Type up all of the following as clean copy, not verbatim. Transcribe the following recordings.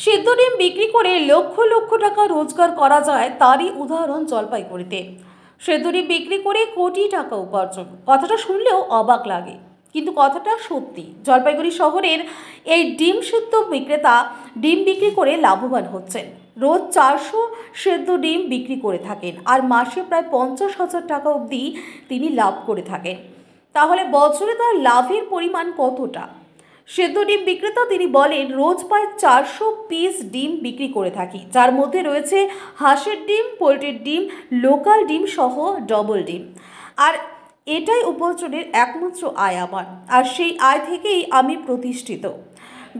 সিদ্ধ ডিম বিক্রি করে লক্ষ লক্ষ টাকা রোজগার করা যায় তারই উদাহরণ জলপাইগুড়িতে। সিদ্ধ ডিম বিক্রি করে কোটি টাকা উপার্জন, কথাটা শুনলেও অবাক লাগে, কিন্তু কথাটা সত্যি। জলপাইগুড়ি শহরের এই ডিম সিদ্ধ বিক্রেতা ডিম বিক্রি করে লাভবান হচ্ছেন। রোজ 400 সেদ্ধ ডিম বিক্রি করে থাকেন আর মাসে প্রায় 50,000 টাকা অবধি তিনি লাভ করে থাকেন। তাহলে বছরে তার লাভের পরিমাণ কতটা? সেদ্ধ ডিম বিক্রেতা তিনি বলেন, রোজ প্রায় 400 পিস ডিম বিক্রি করে থাকি, যার মধ্যে রয়েছে হাঁসের ডিম, পোলট্রির ডিম, লোকাল ডিম সহ ডবল ডিম। আর এটাই উপার্জনের একমাত্র আয় আমার, আর সেই আয় থেকেই আমি প্রতিষ্ঠিত।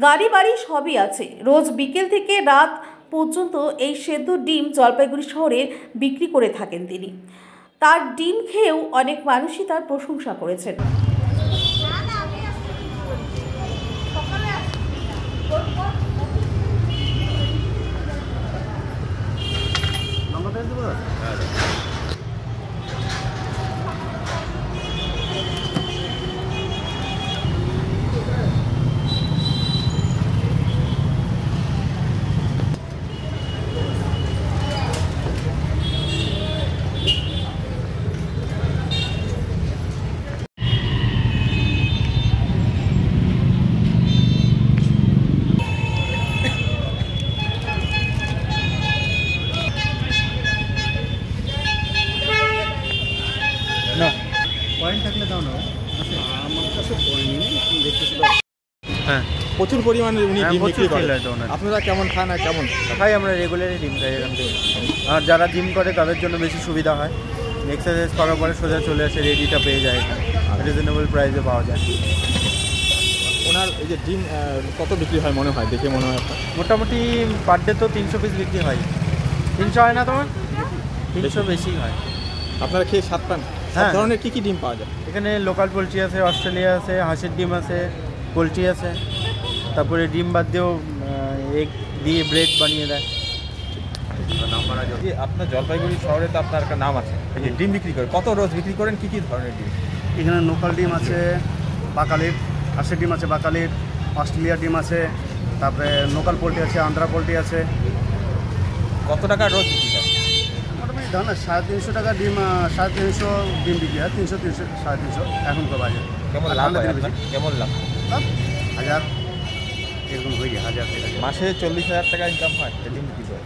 গাড়ি বাড়ি সবই আছে। রোজ বিকেল থেকে রাত পর্যন্ত এই সেদ্ধ ডিম জলপাইগুড়ি শহরে বিক্রি করে থাকেন তিনি। তার ডিম খেয়েও অনেক মানুষই তার প্রশংসা করেছেন। না পয়েন্ট থাকলে দাও না, আমার কাছে পয়েন্ট নেই, দেখতেছি। হ্যাঁ, প্রচুর পরিমাণে উনি ডিম বিক্রি করেন। আপনারা কেমন খান আর কেমন খাই? আমরা রেগুলারই ডিম খাই এখান থেকে। আর যারা জিম করে তাদের জন্য বেশি সুবিধা হয়, এক্সারসাইজ করার পরে সোজা চলে আসে, রেডিটা পেয়ে যায়, রিজনেবল প্রাইসে পাওয়া যায়। ওনার এই যে ডিম কত বিক্রি হয় মনে হয়, দেখে মনে হয় আপনার? মোটামুটি পার ডে তো 300 পিস বিক্রি হয়। 300 হয় না তোমার? 300 বেশি হয়। আপনারা খেয়ে স্বাদ পান? সব ধরনের কী কী ডিম পাওয়া যায় এখানে? লোকাল পোলট্রি আছে, অস্ট্রেলিয়া আছে, হাঁসের ডিম আছে, পোলট্রি আছে, তারপরে ডিম বাদ দিয়েও এগ দিয়ে ব্রেড বানিয়ে দেয়। আপনার জলপাইগুড়ি শহরে তো আপনার একটা নাম আছে, এই যে ডিম বিক্রি করে, কত রোজ বিক্রি করেন, কী কী ধরনের ডিম? এখানে লোকাল ডিম আছে, বাকালির হাঁসের ডিম আছে, বাকালির অস্ট্রেলিয়া ডিম আছে, তারপরে লোকাল পোলট্রি আছে, আন্ধ্রা পোলট্রি আছে। কত টাকা রোজ বিক্রি হয়? মোটামুটি ধরেন 350 টাকা ডিম, 350 ডিম বিক্রি হয়, 300, 350 এখনকার বাজার। কেমন লাভ হয় আপনার? কেমন লাভ? 1000 এরকম হয়ে যায়, 1000 থেকে। মাসে 40,000 টাকা ইনকাম হয় ডিম বিক্রি করে।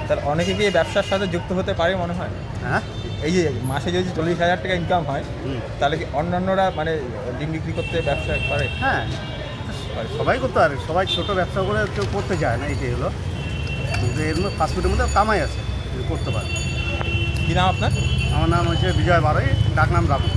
তাহলে অনেকে কি এই ব্যবসার সাথে যুক্ত হতে পারে মনে হয়? হ্যাঁ, এই যে মাসে যদি 40,000 টাকা ইনকাম হয়, তাহলে কি অন্যান্যরা মানে ডিম বিক্রি করতে ব্যবসা করে? হ্যাঁ, সবাই করতে পারে, সবাই ছোটো ব্যবসা করে কেউ করতে যায় না, এইটাই হলো। কিন্তু এর মধ্যে ফাস্টফুডের মধ্যে কামাই আছে, করতে পারে। কী নাম আপনার? আমার নাম হচ্ছে বিজয় বারোই, ডাক নাম রাবু।